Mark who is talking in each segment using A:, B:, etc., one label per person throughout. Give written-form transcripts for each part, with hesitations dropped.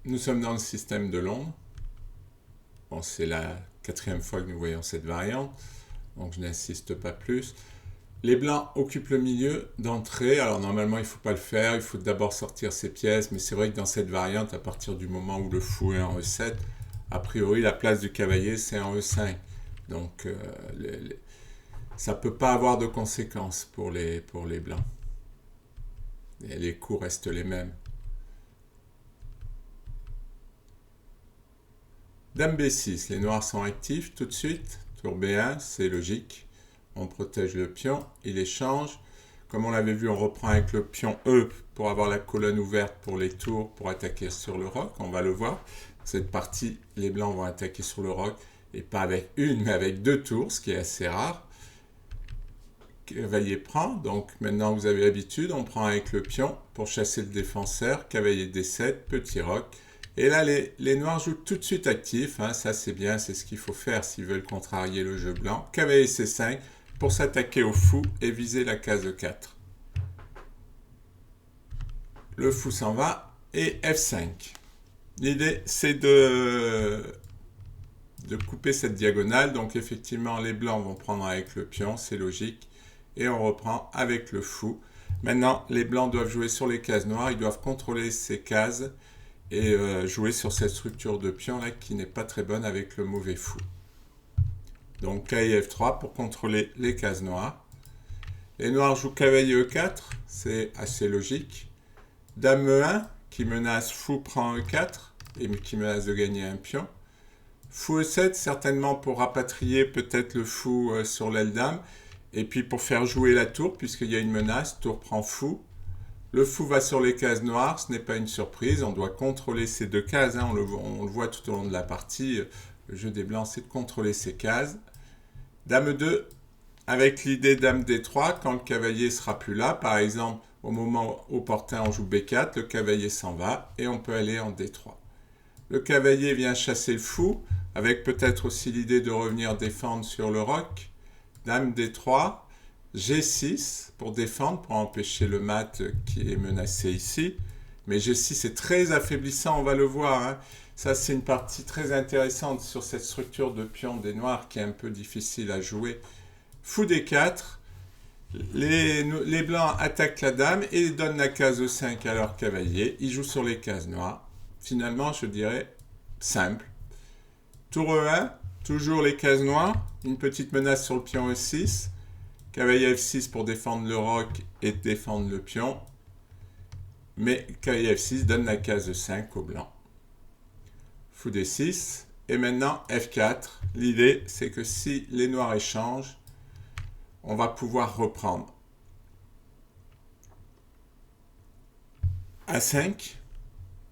A: Nous sommes dans le système de Londres. Bon, c'est la quatrième fois que nous voyons cette variante, donc je n'insiste pas plus. Les blancs occupent le milieu d'entrée. Alors normalement, il ne faut pas le faire. Il faut d'abord sortir ses pièces. Mais c'est vrai que dans cette variante, à partir du moment où le fou est en E7, a priori, la place du cavalier, c'est en E5. Donc, ça ne peut pas avoir de conséquences pour les blancs. Et les coups restent les mêmes. Dame B6, les noirs sont actifs tout de suite. Tour B1, c'est logique. On protège le pion, il échange. Comme on l'avait vu, on reprend avec le pion E pour avoir la colonne ouverte pour les tours, pour attaquer sur le roc. On va le voir. Cette partie, les blancs vont attaquer sur le roc, et pas avec une, mais avec deux tours, ce qui est assez rare. Cavalier prend, donc maintenant vous avez l'habitude, on prend avec le pion pour chasser le défenseur. Cavalier D7, petit roc. Et là, les noirs jouent tout de suite actifs. Hein, ça, c'est bien, c'est ce qu'il faut faire s'ils veulent contrarier le jeu blanc. Cavalier C5 pour s'attaquer au fou et viser la case 4. Le fou s'en va et F5. L'idée, c'est de couper cette diagonale. Donc, effectivement, les blancs vont prendre avec le pion, c'est logique. Et on reprend avec le fou. Maintenant, les blancs doivent jouer sur les cases noires. Ils doivent contrôler ces cases et jouer sur cette structure de pion là qui n'est pas très bonne avec le mauvais fou. Donc cavalier F3 pour contrôler les cases noires. Les noirs jouent cavalier E4, c'est assez logique. Dame E1 qui menace fou prend E4 et qui menace de gagner un pion. Fou E7 certainement pour rapatrier peut-être le fou sur l'aile dame et puis pour faire jouer la tour puisqu'il y a une menace, tour prend fou. Le fou va sur les cases noires, ce n'est pas une surprise, on doit contrôler ces deux cases, hein, on le voit tout au long de la partie, le jeu des blancs c'est de contrôler ces cases. Dame 2, avec l'idée Dame D3, quand le cavalier sera plus là, par exemple au moment opportun on joue B4, le cavalier s'en va et on peut aller en D3. Le cavalier vient chasser le fou, avec peut-être aussi l'idée de revenir défendre sur le roc. Dame D3, G6 pour défendre, pour empêcher le mat qui est menacé ici. Mais G6 est très affaiblissant, on va le voir. Hein. Ça, c'est une partie très intéressante sur cette structure de pion des noirs qui est un peu difficile à jouer. Fou D4, les blancs attaquent la dame et donnent la case E5 à leur cavalier. Ils jouent sur les cases noires. Finalement, je dirais simple. Tour E1, toujours les cases noires. Une petite menace sur le pion E6. Cavalier F6 pour défendre le roc et défendre le pion. Mais cavalier F6 donne la case 5 au blanc. Fou D6. Et maintenant F4. L'idée, c'est que si les noirs échangent, on va pouvoir reprendre. A5,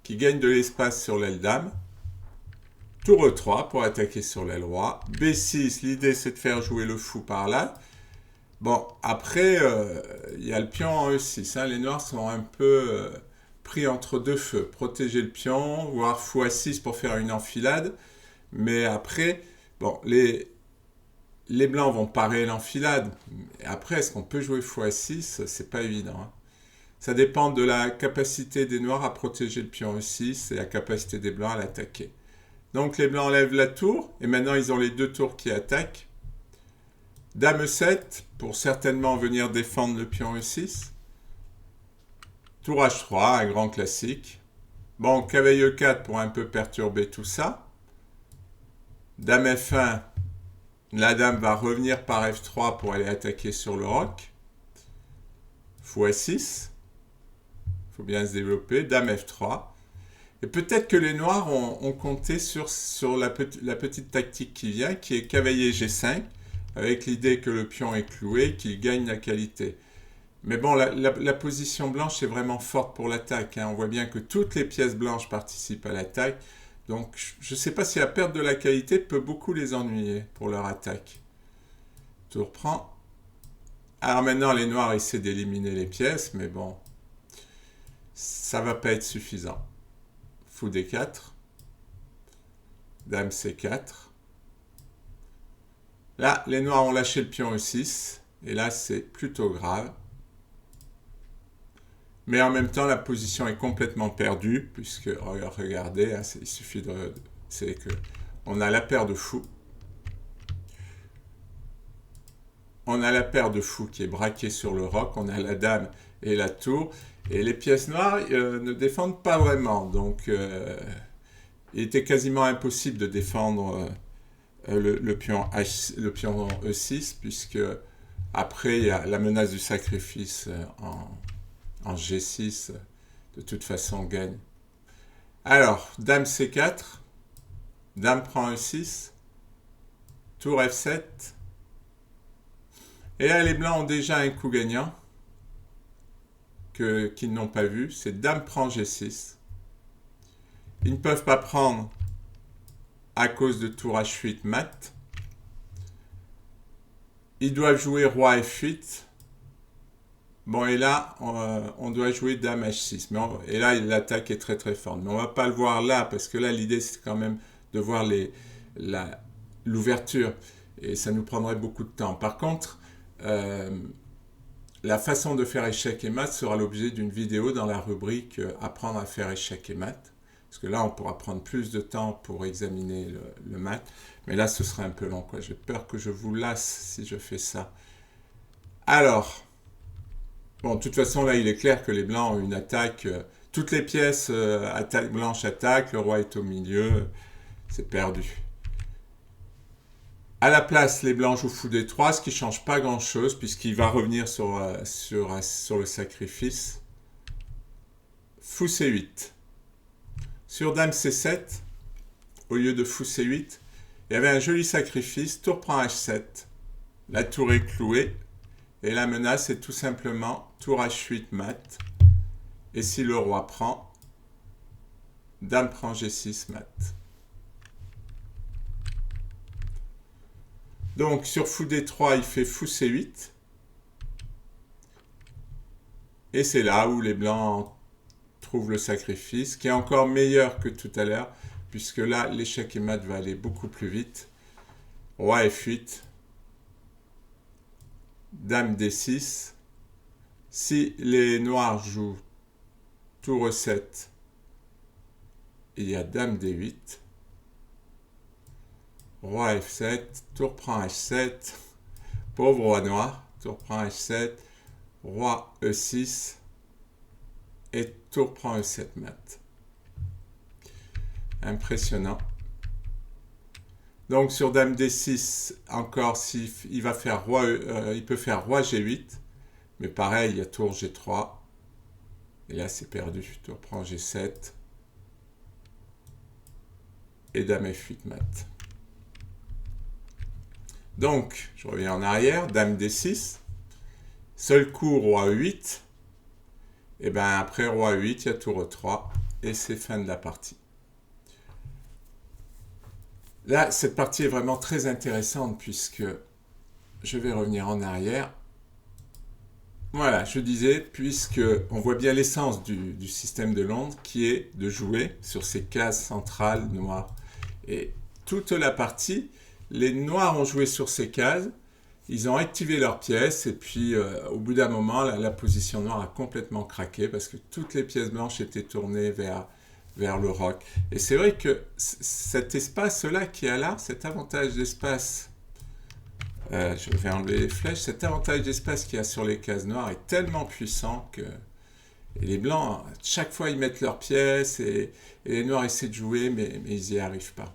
A: qui gagne de l'espace sur l'aile dame. Tour E3 pour attaquer sur l'aile roi. B6, l'idée, c'est de faire jouer le fou par là. Bon, après, y a le pion en E6. Hein. Les noirs sont un peu pris entre deux feux. Protéger le pion, voire fou A6 pour faire une enfilade. Mais après, bon, les blancs vont parer l'enfilade. Après, est-ce qu'on peut jouer fou A6? C'est pas évident. Hein. Ça dépend de la capacité des noirs à protéger le pion E6 et la capacité des blancs à l'attaquer. Donc les blancs enlèvent la tour, et maintenant ils ont les deux tours qui attaquent. Dame E7 pour certainement venir défendre le pion E6. Tour H3, un grand classique. Bon, cavalier E4 pour un peu perturber tout ça. Dame F1, la dame va revenir par F3 pour aller attaquer sur le roc. Fou A6, il faut bien se développer. Dame F3. Et peut-être que les noirs ont compté sur la petite tactique qui vient, qui est cavalier G5, avec l'idée que le pion est cloué, qu'il gagne la qualité. Mais bon, la position blanche est vraiment forte pour l'attaque. Hein. On voit bien que toutes les pièces blanches participent à l'attaque. Donc, je ne sais pas si la perte de la qualité peut beaucoup les ennuyer pour leur attaque. Tour prend. Alors maintenant, les noirs essaient d'éliminer les pièces, mais bon, ça ne va pas être suffisant. Fou D4. Dame C4. Là, les noirs ont lâché le pion E6. Et là, c'est plutôt grave. Mais en même temps, la position est complètement perdue, puisque, regardez, hein, il suffit de... C'est que on a la paire de fous. On a la paire de fous qui est braquée sur le roc, on a la dame et la tour, et les pièces noires ne défendent pas vraiment. Donc, il était quasiment impossible de défendre le pion E6, puisque après, il y a la menace du sacrifice en G6, de toute façon, gagne. Alors, dame C4, dame prend E6, tour F7, et là, les blancs ont déjà un coup gagnant qu'ils n'ont pas vu, c'est dame prend G6. Ils ne peuvent pas prendre à cause de tour H8 mat. Ils doivent jouer roi F8. Bon, et là, on doit jouer dame H6. Et là, l'attaque est très très forte. Mais on ne va pas le voir là, parce que là, l'idée, c'est quand même de voir l'ouverture. Et ça nous prendrait beaucoup de temps. Par contre, la façon de faire échec et mat sera l'objet d'une vidéo dans la rubrique apprendre à faire échec et mat. Parce que là, on pourra prendre plus de temps pour examiner le mat. Mais là, ce sera un peu long, quoi. J'ai peur que je vous lasse si je fais ça. Alors, bon, de toute façon, là, il est clair que les blancs ont une attaque. Toutes les pièces blanches attaquent, le roi est au milieu. C'est perdu. À la place, les blancs jouent fou D3, ce qui ne change pas grand-chose, puisqu'il va revenir sur le sacrifice. Fou C8. Sur dame C7, au lieu de fou C8, il y avait un joli sacrifice, tour prend H7. La tour est clouée, et la menace est tout simplement tour H8 mat. Et si le roi prend, dame prend G6 mat. Donc sur fou D3, il fait fou C8. Et c'est là où les blancs trouvent le sacrifice, qui est encore meilleur que tout à l'heure, puisque là, l'échec et mat va aller beaucoup plus vite. Roi F8. Dame D6. Si les noirs jouent tour E7, il y a dame D8. Roi F7, tour prend H7, pauvre roi noir, tour prend H7, roi E6, et tour prend E7 mat. Impressionnant. Donc sur dame D6, encore, il va faire il peut faire roi G8, mais pareil, il y a tour G3, et là c'est perdu, tour prend G7, et dame F8 mat. Donc, je reviens en arrière, dame D6, seul coup, roi E8, et bien après roi E8, il y a tour E3, et c'est fin de la partie. Là, cette partie est vraiment très intéressante, puisque je vais revenir en arrière. Voilà, je disais, puisque on voit bien l'essence du système de Londres, qui est de jouer sur ces cases centrales noires. Et toute la partie, les noirs ont joué sur ces cases, ils ont activé leurs pièces, et puis au bout d'un moment, la position noire a complètement craqué, parce que toutes les pièces blanches étaient tournées vers le roc. Et c'est vrai que cet espace-là qui est là, cet avantage d'espace, je vais enlever les flèches, cet avantage d'espace qu'il y a sur les cases noires est tellement puissant que et les blancs, chaque fois, ils mettent leurs pièces, et les noirs essaient de jouer, mais ils n'y arrivent pas.